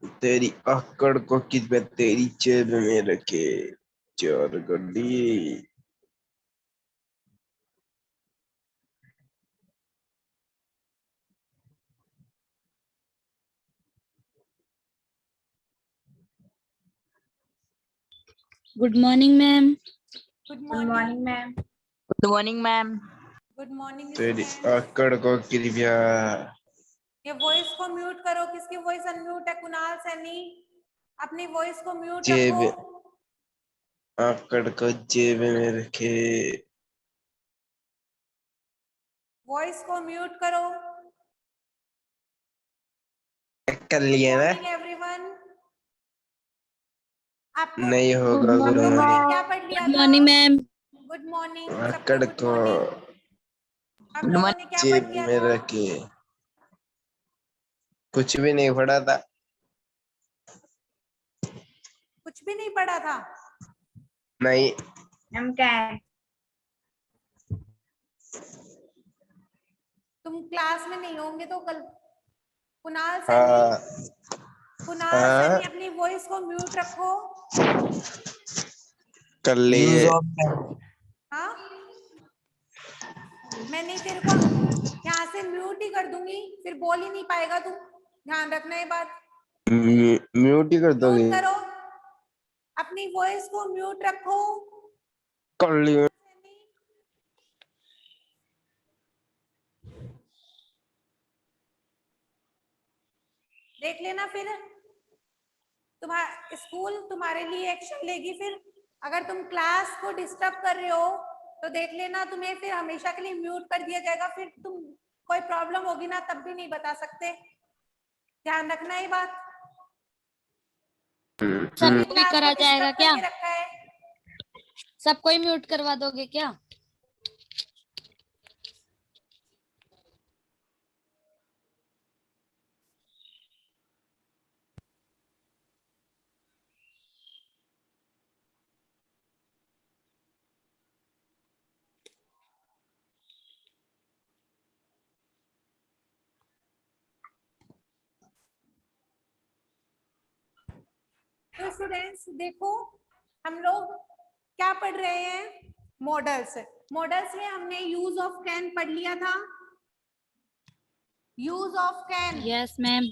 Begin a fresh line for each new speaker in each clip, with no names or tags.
तेरी अक्कड़ को किस्मत तेरी जेब में रखे। चोर गड्डी।
Good morning ma'am.
Good morning ma'am.
Good morning ma'am.
Good morning
तेरी
स्टूडेंट्स।
अक्कड़ को कृपया।
ये वॉइस को म्यूट करो। किसकी वॉइस अनम्यूट है? कुणाल सैनी, अपनी वॉइस को म्यूट
जेब
रखो।
अक्कड़ को जेब में रखे।
वॉइस को म्यूट करो।
कर लिया ना?
Morning everyone. आप लोग
नहीं होगा
आप
गुरु
लोगों ने
में।
क्या पढ़ लिया
गुड
था?
Morning ma'am.
गुड मॉर्निंग सबको।
अक्कड़
गुड
को
मॉर्निंग। आप लोगों ने क्या
जेब
पढ़ लिया
में
था?
रखे। कुछ भी नहीं पढ़ा था।
कुछ भी नहीं पढ़ा था।
नहीं।
हम क्या है?
तुम क्लास में नहीं होंगे तो कल। कुणाल सैनी,
हाँ
कुणाल
हाँ
सैनी अपनी वॉइस को म्यूट रखो।
कर लिए।
हाँ, मैं नहीं तेरे को यहाँ से म्यूट ही कर दूंगी, फिर बोल ही नहीं पाएगा तू। ध्यान रखना ये बात।
म्यूट ही कर दोगे?
म्यूट करो, अपनी वॉइस को म्यूट रखो।
कर लिया।
देख लेना फिर तुम्हारा स्कूल तुम्हारे लिए एक्शन लेगी। फिर अगर तुम क्लास को डिस्टर्ब कर रहे हो तो देख लेना, तुम्हें फिर हमेशा के लिए म्यूट कर दिया जाएगा। फिर तुम कोई प्रॉब्लम होगी ना तब भी नहीं बता सकते। ध्यान रखना ये बात। पूरी
सबको भी
क्लास को
करा जाएगा
डिस्टर्ब
क्या?
करके रखा है।
सबको ही म्यूट करवा दोगे क्या?
तो स्टूडेंट्स देखो, हम लोग क्या पढ़ रहे हैं? मॉडल्स। मॉडल्स में हमने यूज ऑफ कैन पढ़ लिया था। Use of can
yes ma'am.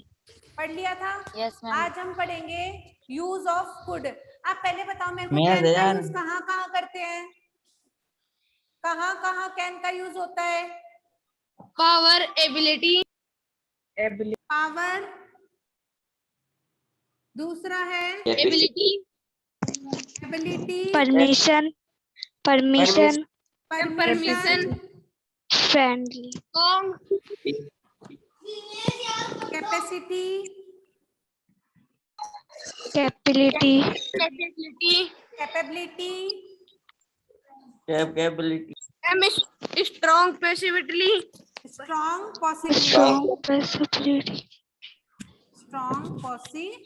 पढ़ लिया था।
Yes ma'am.
आज हम पढ़ेंगे यूज ऑफ कुड। आप पहले बताओ मेरे को,
मैं
कैन का
यार
यूज कहाँ कहाँ करते हैं? कहाँ कहाँ कैन का यूज होता है?
Power, ability.
पावर, दूसरा है
ability,
ability,
permission, permission,
permission,
friendly,
capacity,
capability,
capability,
strong, passivity.
Strong possibility,
strong, possibility,
strong possibility.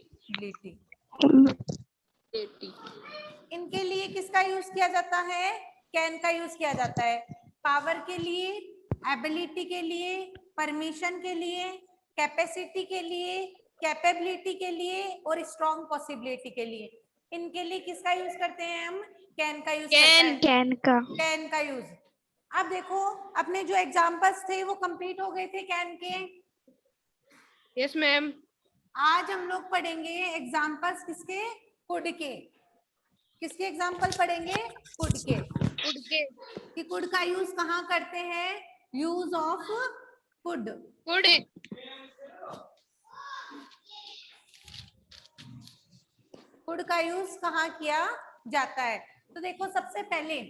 इनके लिए किसका यूज किया जाता है? कैन का यूज किया जाता है। पावर के लिए, एबिलिटी के लिए, परमिशन के लिए, कैपेसिटी के लिए, कैपेबिलिटी के लिए और स्ट्रॉन्ग पॉसिबिलिटी के लिए। इनके लिए किसका यूज करते हैं हम? कैन का यूज करते हैं।
कैन का,
कैन का यूज। अब देखो, अपने जो एग्जांपल्स थे वो कंप्लीट हो गए थे कैन के।
Yes ma'am.
आज हम लोग पढ़ेंगे एग्जांपल्स किसके? कुड के। किसके एग्जांपल पढ़ेंगे? कुड के। कि कुड का यूज कहाँ करते हैं? Use of could. कुड का यूज कहाँ किया जाता है? तो देखो, सबसे पहले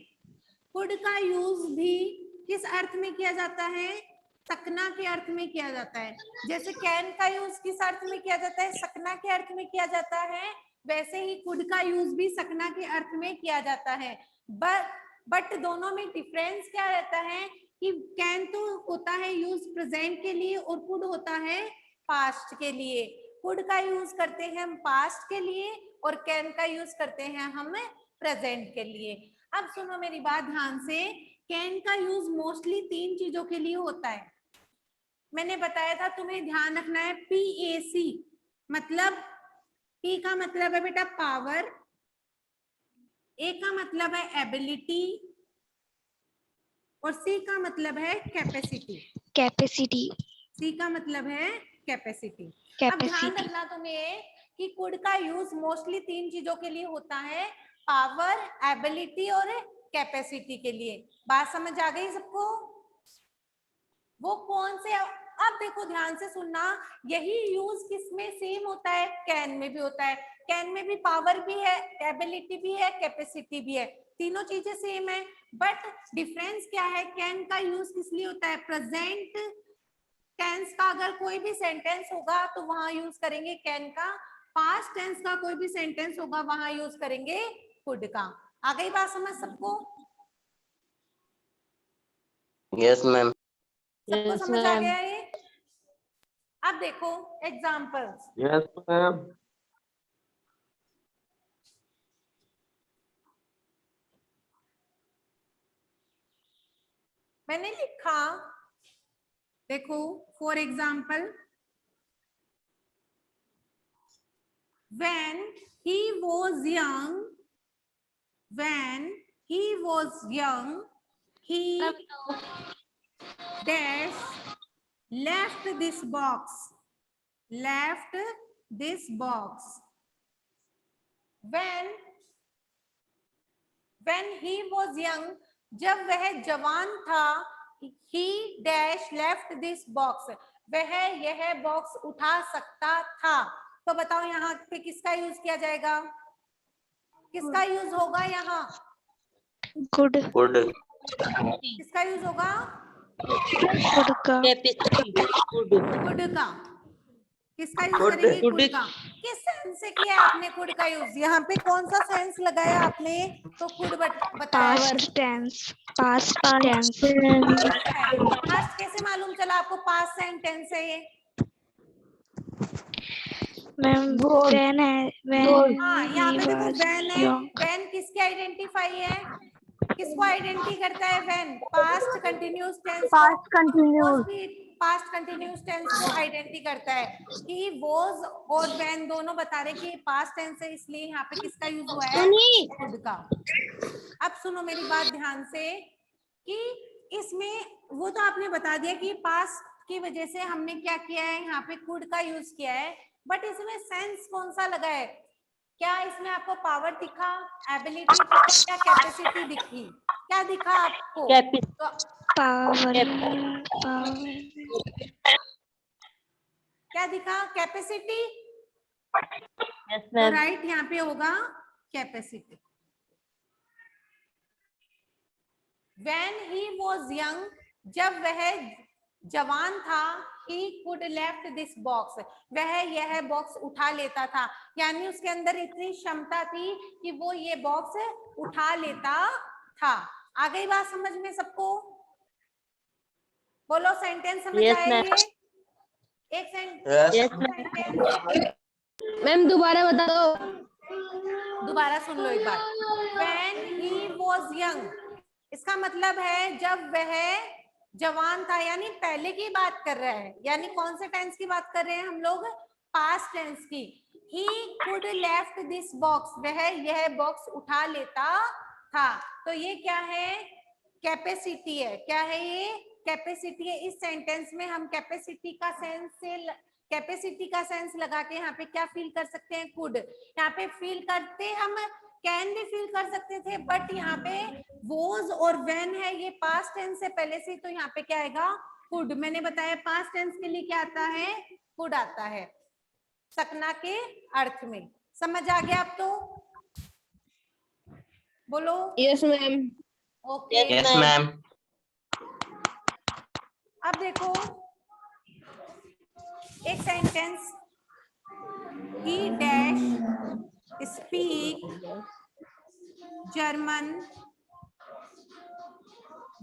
कुड का यूज भी किस अर्थ में किया जाता है? सकना के अर्थ में किया जाता है। जैसे कैन का यूज किस अर्थ में किया जाता है? सकना के अर्थ में किया जाता है। वैसे ही कुड का यूज भी सकना के अर्थ में किया जाता है। बट दोनों में डिफरेंस क्या रहता है कि कैन तो होता है यूज प्रेजेंट के लिए और कुड होता है पास्ट के लिए। कुड का यूज करते हैं हम पास्ट के लिए और कैन का यूज करते हैं हम प्रेजेंट के लिए। अब सुनो मेरी बात ध्यान से। कैन का यूज मोस्टली 3 चीजों के लिए होता है। मैंने बताया था तुम्हें ध्यान रखना है। PAC मतलब P का मतलब है बेटा पावर, A का मतलब है एबिलिटी और C का मतलब है कैपेसिटी।
कैपेसिटी
C का मतलब है कैपेसिटी। अब ध्यान
कैपेसिटी
रखना तुम्हें कि कुड का यूज मोस्टली 3 चीजों के लिए होता है, पावर, एबिलिटी और कैपेसिटी के लिए। बात समझ आ गई सबको? वो कौन से, अब देखो ध्यान से सुनना, यही यूज किसमें सेम होता है? कैन में भी होता है। कैन में भी पावर भी है, एबिलिटी भी है, कैपेसिटी भी है, तीनों चीजें सेम है। बट डिफरेंस क्या है? कैन का यूज किस लिए होता है? प्रेजेंट टेंस का अगर कोई भी सेंटेंस होगा तो वहां यूज करेंगे कैन का, पास्ट टेंस का कोई भी सेंटेंस होगा वहां यूज करेंगे कुड का। आ गई बात समझ सबको?
Yes ma'am.
सबको समझ आ गया ये? अब देखो एग्जाम्पल्स।
Yes ma'am.
मैंने लिखा, देखो for example, when he was young, when he was young, he dash left this box, left this box. when he was young, जब वह जवान था, he dash left this box, वह यह बॉक्स उठा सकता था। तो बताओ यहाँ पे किसका यूज किया जाएगा? किसका यूज होगा यहाँ?
Good
good.
किसका यूज होगा?
गुड का
कुड का। किसका यूज करेंगे? कुड का। किस सेंस से किया है आपने कुड का यूज? यहाँ पे कौन सा सेंस लगाया आपने? तो कुड बताया।
Past tense past tense
past कैसे मालूम चला आपको पास्ट सेंटेंस है ये?
मैम व्हेन है व्हेन
हाँ, यहाँ पे देखो व्हेन है।
यंग
व्हेन किसके आइडेंटिफाई है? किसको आइडेंटिटी करता है when? Past continuous tense. Past continuous past continuous tense को आइडेंटिटी करता है कि वॉज और व्हेन दोनों बता रहे कि पास्ट टेंस है, इसलिए यहाँ पे किसका यूज हुआ है? कुड का। अब सुनो मेरी बात ध्यान से कि इसमें वो तो आपने बता दिया कि पास्ट की वजह से हमने क्या किया है, यहाँ पे कुड का यूज किया है, बट इसमें सेंस कौन सा लगा है? क्या इसमें आपको पावर दिखा, एबिलिटी दिखा या कैपेसिटी दिखी? क्या दिखा आपको? तो
पावर
क्या दिखा? कैपेसिटी। तो राइट यहाँ पे होगा capacity. When he was young, जब वह जवान था, he could left this box, वह यह बॉक्स उठा लेता था। यानी उसके अंदर इतनी क्षमता थी कि वो ये बॉक्स उठा लेता था। आ गई बात समझ में सबको? बोलो सेंटेंस समझ आए ये? एक सेंटेंस
मैम दोबारा बता दो।
दोबारा सुन लो एक बार। When he was young, इसका मतलब है जब वह जवान था, यानी पहले की बात कर रहा है। यानी कौन से टेंस की बात कर रहे हैं हम लोग? पास्ट टेंस की। He could left this box, वह यह बॉक्स उठा लेता था। तो ये क्या है? कैपेसिटी है। क्या है ये? कैपेसिटी है। इस सेंटेंस में हम कैपेसिटी का सेंस लगा के यहाँ पे क्या फील कर सकते हैं? कुड। यहाँ पे फील करते हम कैन भी फील कर सकते थे, बट यहाँ पे वोज और व्हेन है, ये पास्ट टेंस से पहले से, तो यहाँ पे क्या आएगा? कुड। मैंने बताया पास्ट टेंस के लिए क्या आता है? कुड आता है सकना के अर्थ में। समझ आ गया अब तो? बोलो।
Yes ma'am.
Okay.
Yes ma'am.
अब देखो एक sentence, he dash speak German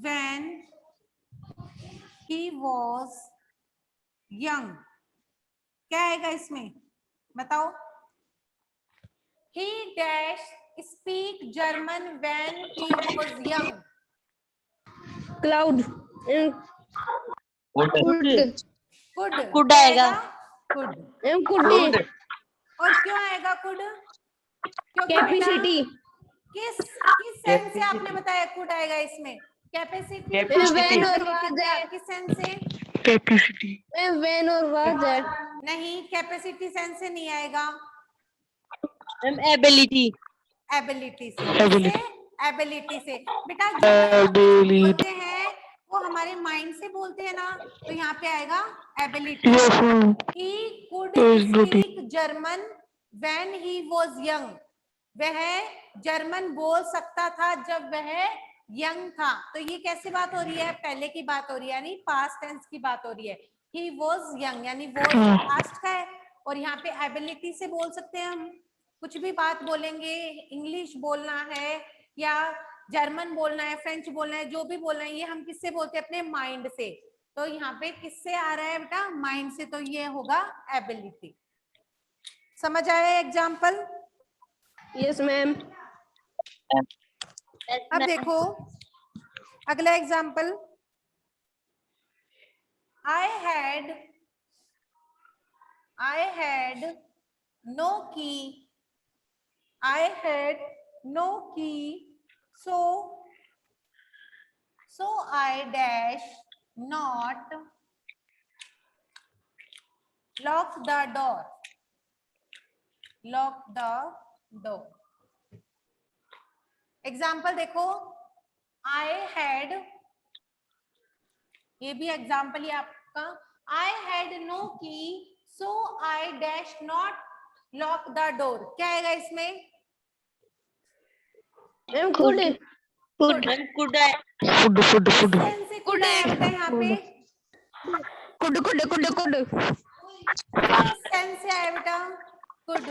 when he was young। क्या आएगा इसमें? बताओ। he dash speak German when he was young।
Cloud.
Good.
Could.
Could आएगा।
कुड।
कुड।
और क्यों आएगा कुड? क्योंकि बेटा
कैपेसिटी
किस सेंस से आपने बताया कुड आएगा इसमें? कैपेसिटी
When और
किस सेंस से?
मैम व्हेन और वाज दैट
नहीं, कैपेसिटी सेंस से नहीं आएगा,
मैम एबिलिटी
एबिलिटी से। किससे? एबिलिटी से। बेटा जब हम बोलते हैं वो हमारे माइंड से बोलते हैं ना, तो यहाँ पे आएगा ability. He could speak German when he was young. वह जर्मन बोल सकता था जब वह यंग था। तो ये कैसी बात हो रही है? पहले की बात हो रही है, यानी पास्ट टेंस की बात हो रही है। He was young यानी was पास्ट का है, और यहाँ पे एबिलिटी से बोल सकते हैं हम। कुछ भी बात बोलेंगे, इंग्लिश बोलना है या जर्मन बोलना है, फ्रेंच बोलना है, जो भी बोलना है, ये हम किससे बोलते हैं? अपने माइंड से। तो यहाँ पे किससे आ रहा है बेटा? माइंड से। तो ये होगा एबिलिटी। समझ आया एग्जाम्पल?
यस मैम
अब देखो अगला example. I had no key. I had no key. So I dash not lock the door. Lock the door. Example देखो, I had, ये भी एग्जाम्पल ही आपका। I had no key, so I dash not lock the door. क्या आएगा इसमें?
Ma'am could
ma'am could
sense से could आया बेटा यहाँ पे।
कुड कुड कुड कुड
किस सेंस से आया बेटा? कुड।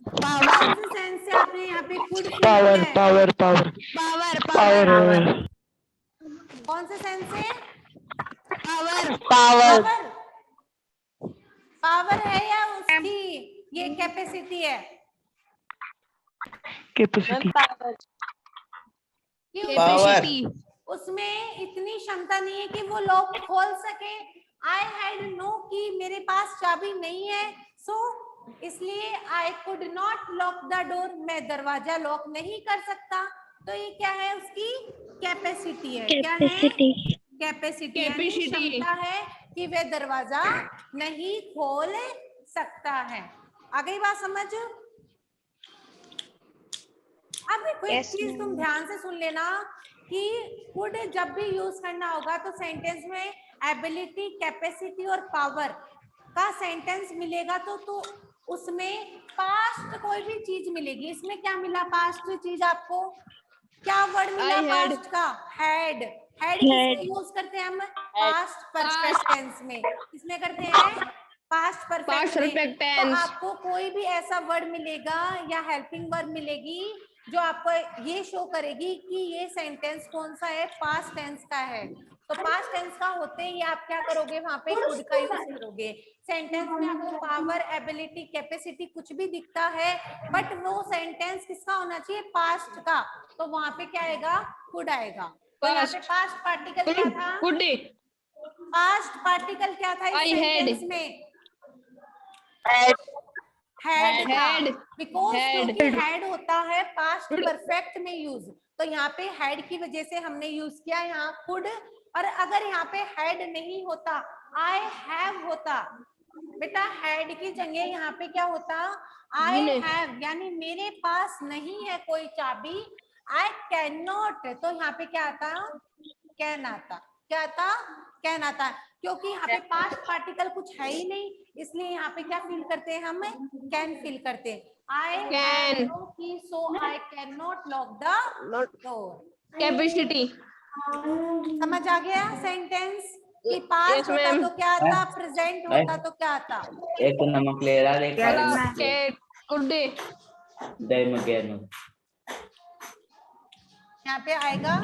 कौन से सेंस से आपने यहाँ पे कुड? पावर
पावर
कौन से सेंस से?
पावर
पावर है या उसकी ये कैपेसिटी है?
कैपेसिटी
उसमें इतनी क्षमता नहीं है कि वो लॉक खोल सके। आई हैड नो की, मेरे पास चाबी नहीं है, सो इसलिए I could not lock the door, मैं दरवाजा लॉक नहीं कर सकता। तो ये क्या है? उसकी कैपेसिटी है। क्या है? कैपेसिटी यानी क्षमता है कि वह दरवाजा नहीं खोल सकता है। आ गई बात समझ? अब देखो एक चीज तुम ध्यान से सुन लेना कि कुड जब भी यूज करना होगा तो सेंटेंस में एबिलिटी, कैपेसिटी और पावर का सेंटेंस मिलेगा तो उसमें पास्ट कोई भी चीज मिलेगी। इसमें क्या मिला? पास्ट चीज आपको क्या वर्ड मिला? पास्ट का हैड। हैड किसमें यूज करते हैं हम? पास्ट परफेक्ट टेंस में। किसमें करते हैं? पास्ट परफेक्ट में। तो आपको कोई भी ऐसा वर्ड मिलेगा या हेल्पिंग वर्ब मिलेगी जो आपको ये शो करेगी कि ये सेंटेंस कौन सा है? पास्ट टेंस का है। तो पास्ट टेंस का होते ही आप क्या करोगे? वहां पे कुड का यूज करोगे। सेंटेंस में आपको पावर, एबिलिटी, कैपेसिटी कुछ भी दिखता है, बट वो सेंटेंस किसका होना चाहिए? पास्ट का। तो वहां पे क्या आएगा? कुड आएगा। तो यहाँ पे पास्ट पार्टिकल क्या था?
कुड
पास्ट पार्टिकल क्या था इस सेंटेंस में? हैड था, बिकॉज क्योंकि हैड होता है पास्ट परफेक्ट में यूज। तो यहाँ पे हैड की वजह से हमने यूज किया यहाँ कुड। और अगर यहाँ पे हैड नहीं होता, आई हैव होता, बेटा हैड की जगह यहाँ पे क्या होता? आई हैव, यानी मेरे पास नहीं है कोई चाबी। आई कैन नॉट, तो यहाँ पे क्या आता? कैन आता। क्या आता? कैन आता। क्योंकि यहाँ पे पास्ट पार्टिकल कुछ है ही नहीं, इसलिए यहाँ पे क्या फील करते हैं हम? कैन फील करते हैं। आई have no key, so I can not lock the door.
Capacity
समझ आ गया सेंटेंस? कि पास्ट होता तो क्या आता? प्रेजेंट होता तो क्या आता?
एक नमक ले रहा है
कुड
यहाँ पे आएगा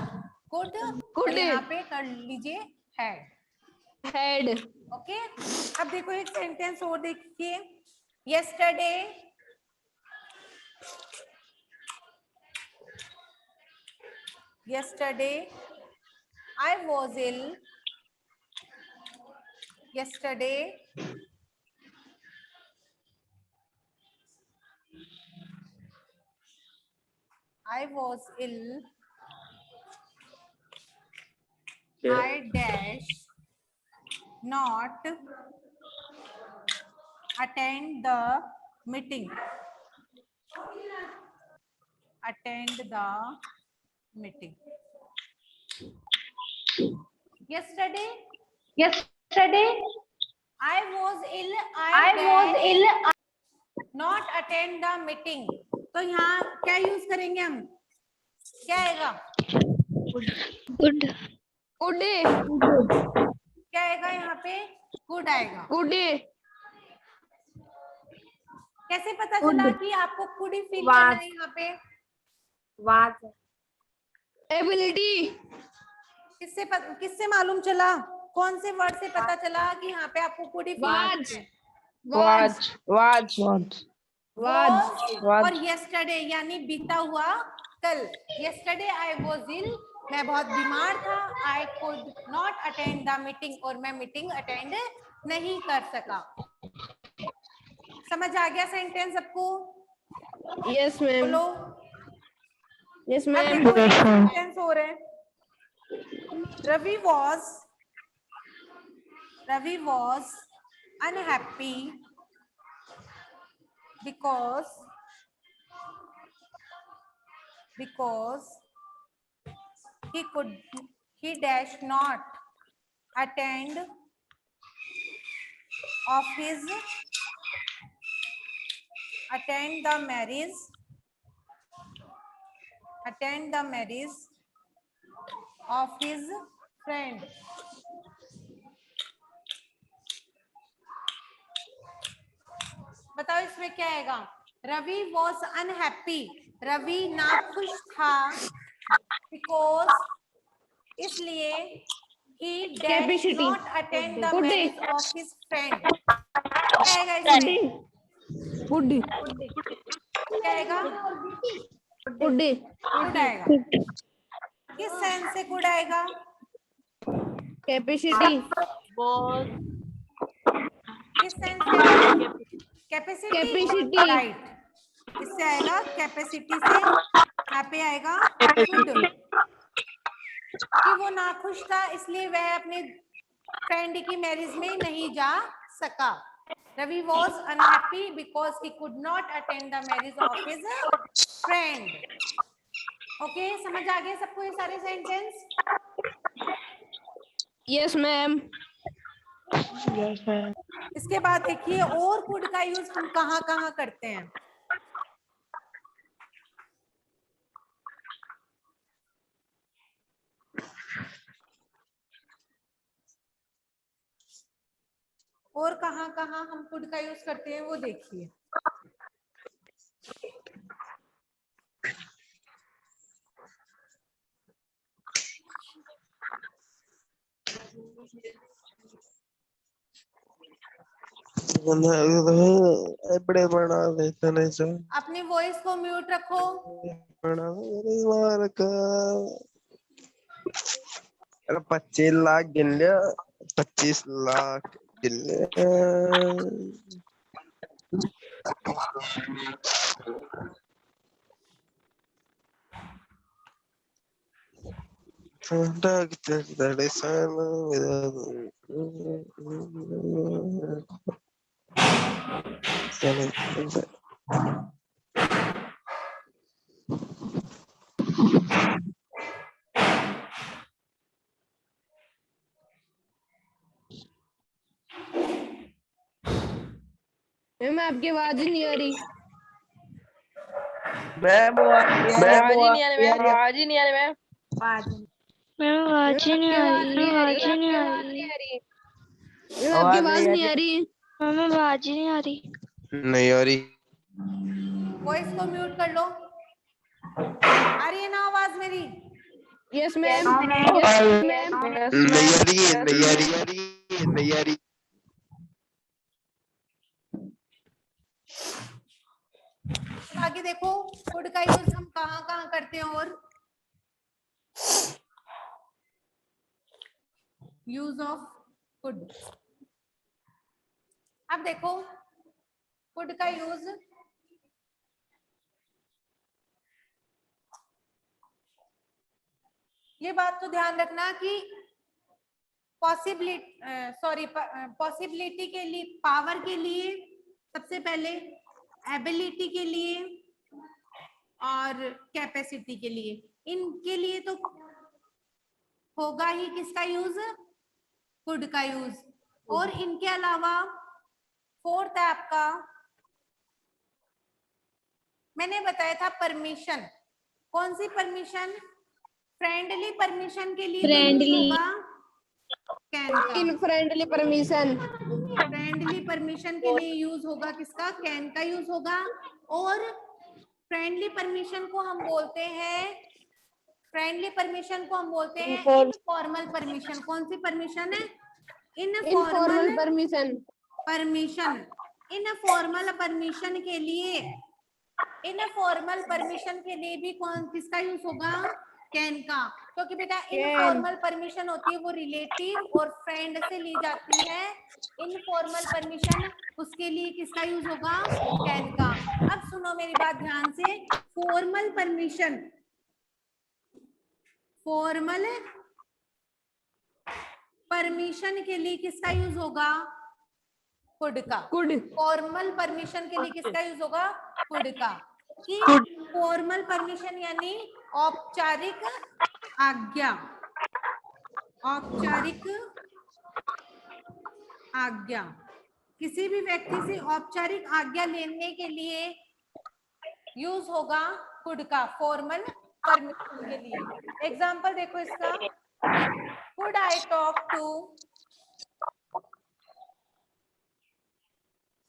कुड, और यहाँ पे कर लीजिए हैड। ओके। अब देखो एक सेंटेंस और देखिए। yesterday I was ill. Yesterday I was ill. I dash not attend the meeting. Attend the meeting. Yesterday I was ill. I was ill. Not attend the meeting. तो यहाँ क्या use करेंगे हम? क्या आएगा?
Good.
गुड डे
क्या आएगा यहाँ पे? गुड आएगा.
गुड डे
कैसे पता चला कि आपको गुड ही फील करना है यहाँ पे?
एबिलिटी
किससे मालूम चला? कौन से वर्ड से पता चला कि यहाँ पे आपको गुड ही
वाज
वाज
और yesterday यानी बीता हुआ कल. yesterday I was ill. मैं बहुत बीमार था. I could not attend the meeting. और मैं मीटिंग अटेंड नहीं कर सका. समझ आ गया सेंटेंस सबको?
यस मैम
बोलो.
यस
अब
मैम
देखो सेंटेंस हो रहे हैं. Ravi was unhappy because he dash not attend the marriage of his friend. बताओ इसमें क्या आएगा? Ravi was unhappy. रवि नाखुश था. बिकॉज इसलिए he did not attend the marriage of his friend. क्या आएगा इसमें?
गुड
क्या आएगा?
गुड डे
गुड आएगा. किस सेंस से गुड आएगा?
कैपेसिटी
किस सेंस से आएगा? कैपेसिटी.
Capacity.
राइट. इससे आएगा कैपेसिटी से. यहाँ पे आएगा गुड. कि वो नाखुश था इसलिए वह अपने फ्रेंड की मैरिज में नहीं जा सका. Ravi was unhappy because he could not attend the marriage of his friend. Okay, समझ आ गए सबको ये सारे सेंटेंस?
यस मैम
इसके बाद देखिए और कुड का यूज हम कहाँ कहाँ करते हैं. और कहाँ कहाँ हम कुड का यूज करते हैं वो देखिए.
बड़े बना देते नहीं सो.
अपनी वॉइस को म्यूट रखो.
बड़ा परिवार का 25 लाख गिन लिया. 25 लाख गिन लिया.
मैम आपकी आवाज ही नहीं आ रही.
मैम आवाज नहीं आ रही मैम.
मैम आवाज ही नहीं आ रही.
आवाज ही नहीं आ रही. मैम आपकी आवाज नहीं आ रही.
मैम आवाज ही नहीं आ रही.
नहीं आ रही.
वॉइस को म्यूट कर लो. आ रही है ना आवाज मेरी?
यस मैम
नहीं आ रही है. नहीं आ रही.
आगे देखो कुड का यूज हम कहाँ कहाँ करते हैं. और यूज ऑफ कुड. अब देखो कुड का यूज ये बात तो ध्यान रखना कि पॉसिबिलिटी के लिए, पावर के लिए सबसे पहले, एबिलिटी के लिए और कैपेसिटी के लिए, इनके लिए तो होगा ही किसका यूज, कुड का यूज। और इनके अलावा फोर्थ है आपका, मैंने बताया था परमिशन। कौन सी परमिशन? फ्रेंडली परमिशन के लिए
Friendly.
होगा कैन का।
इन फ्रेंडली परमिशन,
फ्रेंडली परमिशन के लिए यूज होगा किसका, कैन का यूज होगा। और फ्रेंडली परमिशन को हम बोलते हैं, फ्रेंडली परमिशन को हम बोलते हैं इनफॉर्मल परमिशन। कौन सी परमिशन है?
Informal permission.
Permission. Informal permission के लिए, इनफॉर्मल परमिशन के लिए भी कौन किसका यूज होगा, कैन का। क्योंकि बेटा इनफॉर्मल परमिशन होती है वो रिलेटिव और फ्रेंड से ली जाती है। इनफॉर्मल परमिशन उसके लिए किसका यूज होगा, कैन का। अब सुनो मेरी बात ध्यान से, फॉर्मल परमिशन, फॉर्मल परमिशन के लिए किसका यूज होगा, कुड का।
कुड।
फॉर्मल परमिशन के लिए किसका यूज होगा, कुड का। कि फॉर्मल परमिशन यानी औपचारिक आज्ञा, औपचारिक आज्ञा, किसी भी व्यक्ति से औपचारिक आज्ञा लेने के लिए यूज होगा कुड का, फॉर्मल परमिशन के लिए। एग्जांपल देखो इसका, could I talk to,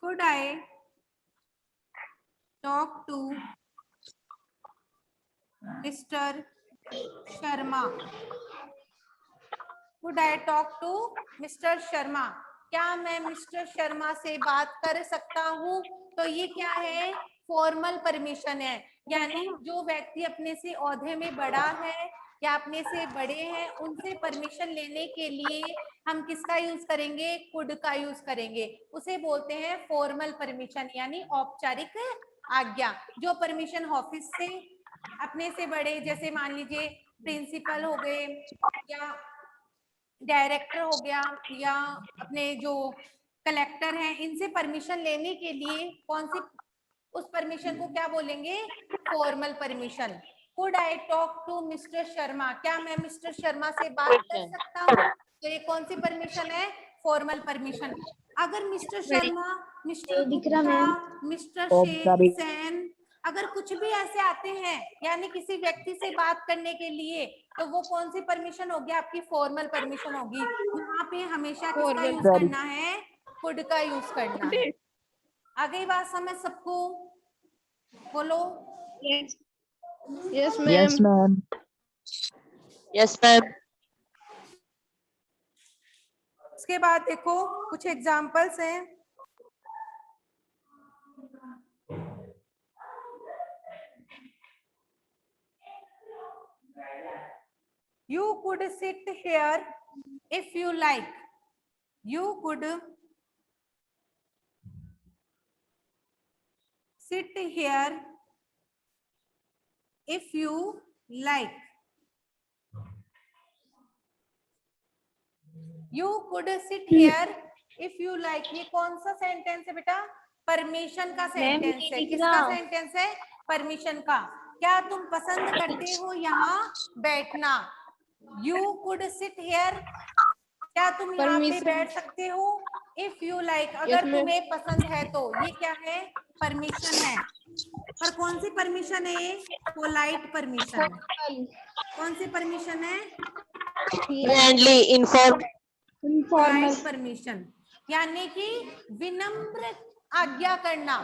could I talk to Mr. Sharma? Could I talk to Mr. Sharma? क्या मैं मिस्टर शर्मा से बात कर सकता हूँ? तो ये क्या है, फॉर्मल परमिशन है। यानी जो व्यक्ति अपने से औहदे में बड़ा है या अपने से बड़े हैं, उनसे परमिशन लेने के लिए हम किसका यूज करेंगे, कुड का यूज करेंगे। उसे बोलते हैं फॉर्मल परमिशन यानी औपचारिक आज्ञा। जो परमिशन ऑफिस से अपने से बड़े, जैसे मान लीजिए प्रिंसिपल हो गए या डायरेक्टर हो गया या अपने जो कलेक्टर हैं, इनसे परमिशन लेने के लिए कौन सी, उस परमिशन को क्या बोलेंगे, formal permission. Could I talk to Mr Sharma? क्या मैं मिस्टर शर्मा से बात कर सकता हूँ? तो ये कौन सी परमिशन है, फॉर्मल परमिशन। अगर mister Sharma, mister Gupta, mister Sen अगर कुछ भी ऐसे आते हैं यानी किसी व्यक्ति से बात करने के लिए, तो वो कौन सी परमिशन होगी, आपकी फॉर्मल परमिशन होगी। यहाँ पे हमेशा किसका यूज करना है, कुड का यूज करना है। आ गई बात समझ सबको? बोलो
यस मैम।
Yes, ma'am.
उसके बाद देखो कुछ एग्जांपल्स हैं। You could sit here if you like. You could sit here if you like. You could sit here if you like. ये कौन सा सेंटेंस है बेटा, परमिशन का सेंटेंस है। किसका सेंटेंस है, परमिशन का। क्या तुम पसंद करते हो यहाँ बैठना? You could sit here, क्या तुम यहाँ पे बैठ सकते हो? If you like, अगर तुम्हें पसंद है तो। ये क्या है, परमिशन है। पर कौन सी परमिशन है ये, पोलाइट परमिशन। कौन सी परमिशन है,
Friendly, informed.
पोलाइट परमिशन यानी कि विनम्र आज्ञा करना,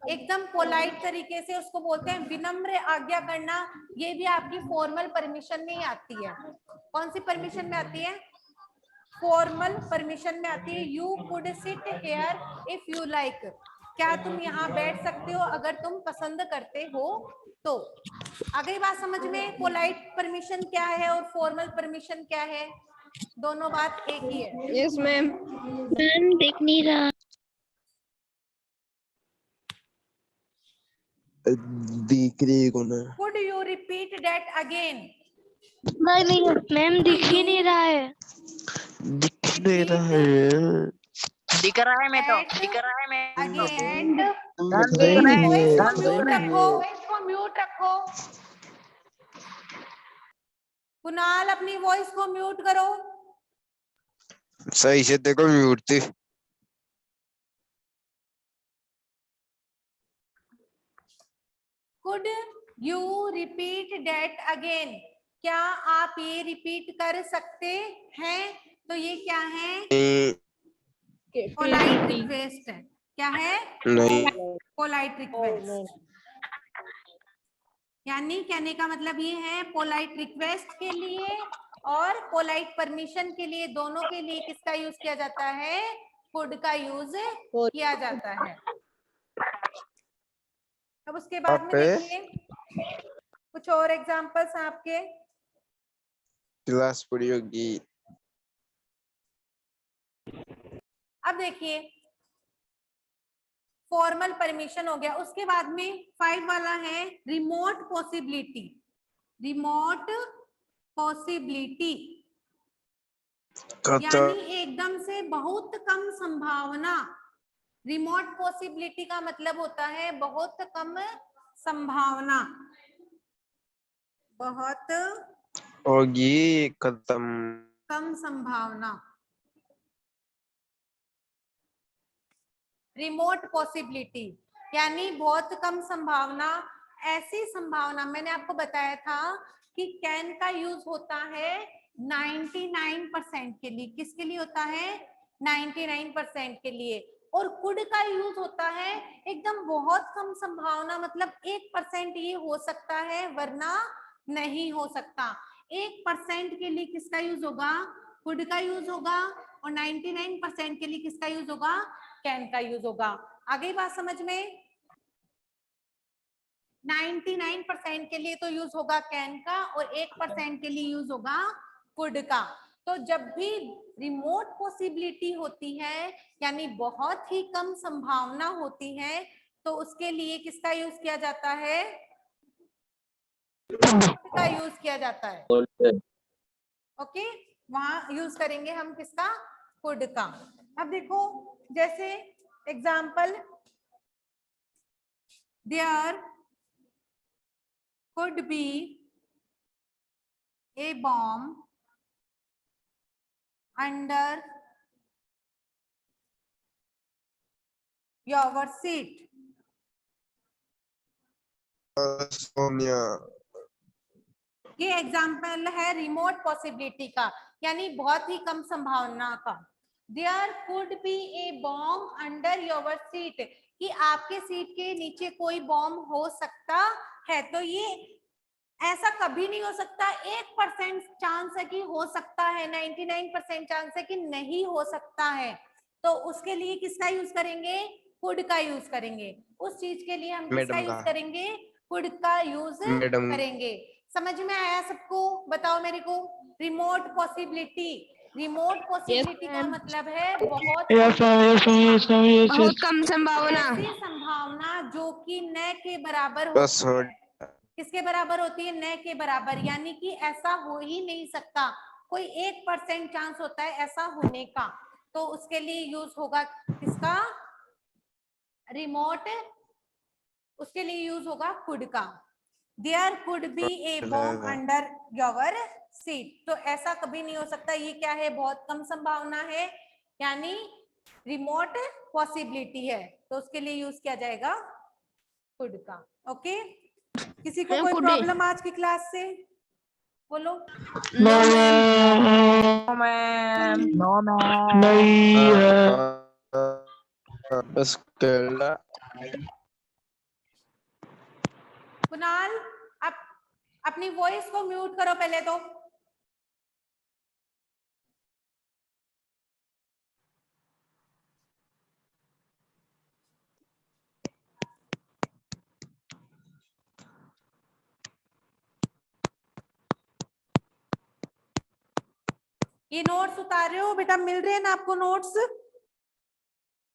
एकदम पोलाइट तरीके से उसको बोलते हैं विनम्र आज्ञा करना। ये भी आपकी फॉर्मल परमिशन में ही आती है। कौन सी परमिशन में आती है, फॉर्मल परमिशन में आती है। You could sit here if you like, क्या तुम यहाँ बैठ सकते हो अगर तुम पसंद करते हो तो। आ गई बात समझ में, पोलाइट परमिशन क्या है और फॉर्मल परमिशन क्या है, दोनों बात एक ही है।
Yes ma'am.
मैम देख नहीं रहा।
देख रहे को ना।
Could you repeat that again?
Ma'am दिख ही नहीं रहा है।
दिख नहीं रहा है।
दिख रहा है मैं तो,
At
दिख रहा है मैं तो।
again
दिख रहा ही नहीं
वॉइस
है,
को
दिख रहा ही
म्यूट
नहीं
रखो,
है।
वॉइस को म्यूट रखो। कुणाल अपनी वॉइस को म्यूट करो।
सही से देखो म्यूट थी।
Could you repeat that again? क्या आप ये रिपीट कर सकते हैं? तो ये क्या है? पोलाइट रिक्वेस्ट है। क्या है?
नहीं
पोलाइट रिक्वेस्ट। यानी कहने का मतलब ये है पोलाइट रिक्वेस्ट के लिए और पोलाइट परमिशन के लिए, दोनों के लिए किसका यूज किया जाता है? कुड का यूज किया जाता है। अब उसके बाद में देखिए कुछ और एग्जांपल्स हैं आपके।
क्लास पूरी होगी।
अब देखिए फॉर्मल परमिशन हो गया, उसके बाद में 5 वाला है रिमोट पॉसिबिलिटी। रिमोट पॉसिबिलिटी यानी एकदम से बहुत कम संभावना। रिमोट पॉसिबिलिटी का मतलब होता है बहुत कम संभावना, बहुत
होगी खत्म।
कम संभावना। रिमोट पॉसिबिलिटी यानी बहुत कम संभावना। ऐसी संभावना मैंने आपको बताया था कि कैन का यूज होता है 99% के लिए। किसके लिए होता है? 99% के लिए। और कुड का यूज होता है एकदम बहुत कम संभावना, मतलब 1% ये हो सकता है वरना नहीं हो सकता। 1% के लिए किसका यूज होगा? कुड का यूज होगा। और 99% के लिए किसका यूज होगा? कैन का यूज होगा। आ गई बात समझ में? 99% के लिए तो यूज होगा कैन का और 1% के लिए यूज होगा कुड का। तो जब भी रिमोट पॉसिबिलिटी होती है यानी बहुत ही कम संभावना होती है तो उसके लिए किसका यूज किया जाता है? कुड का यूज किया जाता है। ओके, वहां यूज करेंगे हम किसका? कुड का। अब देखो जैसे example, there could be a bomb under your seat।
Sonia
ये एग्जाम्पल है रिमोट पॉसिबिलिटी का, यानी बहुत ही कम संभावना का। There could be a bomb under your seat, कि आपके सीट के नीचे कोई बॉम्ब हो सकता है। तो ये ऐसा कभी नहीं हो सकता। 1% चांस है कि हो सकता है, 99% चांस है कि नहीं हो सकता है। तो उसके लिए किसका यूज करेंगे? कुड का यूज करेंगे। उस चीज के लिए हम किसका
मैडम का
यूज करेंगे? कुड का यूज
मैडम
करेंगे। समझ में आया सबको? बताओ मेरे को। रिमोट पॉसिबिलिटी, रिमोट पॉसिबिलिटी का मतलब है बहुत
बहुत कम संभावना।
ऐसी संभावना जो कि न के बराबर
बस
होती
हो
है। किसके बराबर होती है? न के बराबर, यानी कि ऐसा हो ही नहीं सकता। कोई 1% चांस होता है ऐसा होने का। तो उसके लिए यूज होगा किसका? रिमोट। उसके लिए यूज होगा कुड का। There could be a bomb under your seat. तो ऐसा कभी नहीं हो सकता। ये क्या है? बहुत कम संभावना है, यानी रिमोट पॉसिबिलिटी है। तो उसके लिए यूज किया जाएगा कुड का। ओके, किसी को कोई प्रॉब्लम आज की क्लास से? बोलो।
No ma'am, no ma'am.
बस कर
कुणाल आप अपनी वॉइस को म्यूट करो पहले तो। ये नोट्स उतार रहे हो बेटा? मिल रहे हैं ना आपको नोट्स?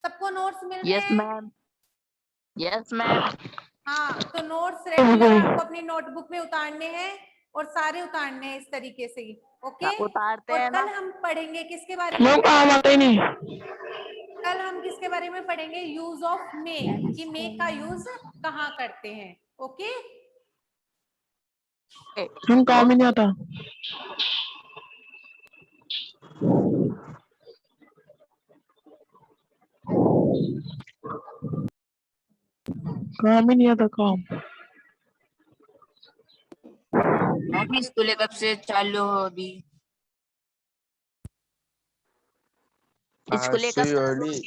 सबको नोट्स मिल रहे
यस
हैं?
Ma'am, yes ma'am.
हाँ, तो नोट्स रेगुलर आपको अपनी नोटबुक में उतारने हैं और सारे उतारने हैं इस तरीके से ही। ओके,
उतारते
और
हैं
कल
ना।
हम पढ़ेंगे किसके बारे में?
मैम काम आता ही नहीं।
कल हम किसके बारे में पढ़ेंगे? यूज ऑफ मे, कि मे का यूज कहाँ करते हैं। ओके,
मैम काम ही नहीं आता। काम ही नहीं आता काम।
मम्मी स्कूल कब से चालू हो अभी? स्कूल कब चालू होगी?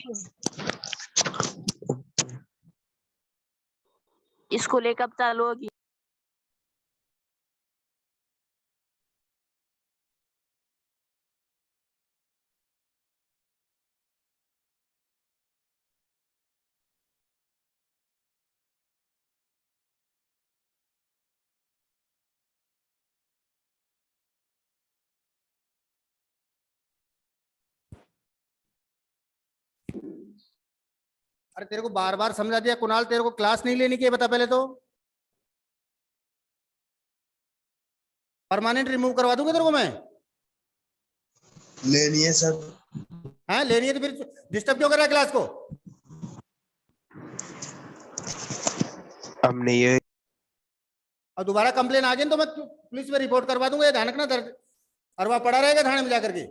स्कूल कब चालू होगी?
अरे तेरे को बार बार समझा दिया कुणाल, तेरे को क्लास नहीं लेनी की बता पहले तो। परमानेंट रिमूव करवा दूंगा तेरे को मैं।
लेनी है सर।
हाँ लेनी है तो फिर डिस्टर्ब क्यों कर रहा है क्लास को?
हमने ये
और दोबारा कंप्लेन आ जाए तो मैं पुलिस में रिपोर्ट करवा दूंगा, ये ध्यान रखना। दर्द अरवा पड़ा रहेगा थाने में जाकर के।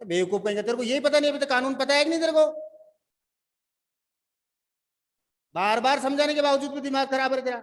बेवकूफ कहेंगे, तेरे को यही पता नहीं, अभी तक कानून पता है कि नहीं तेरे को? बार बार समझाने के बावजूद भी दिमाग खराब है तेरा।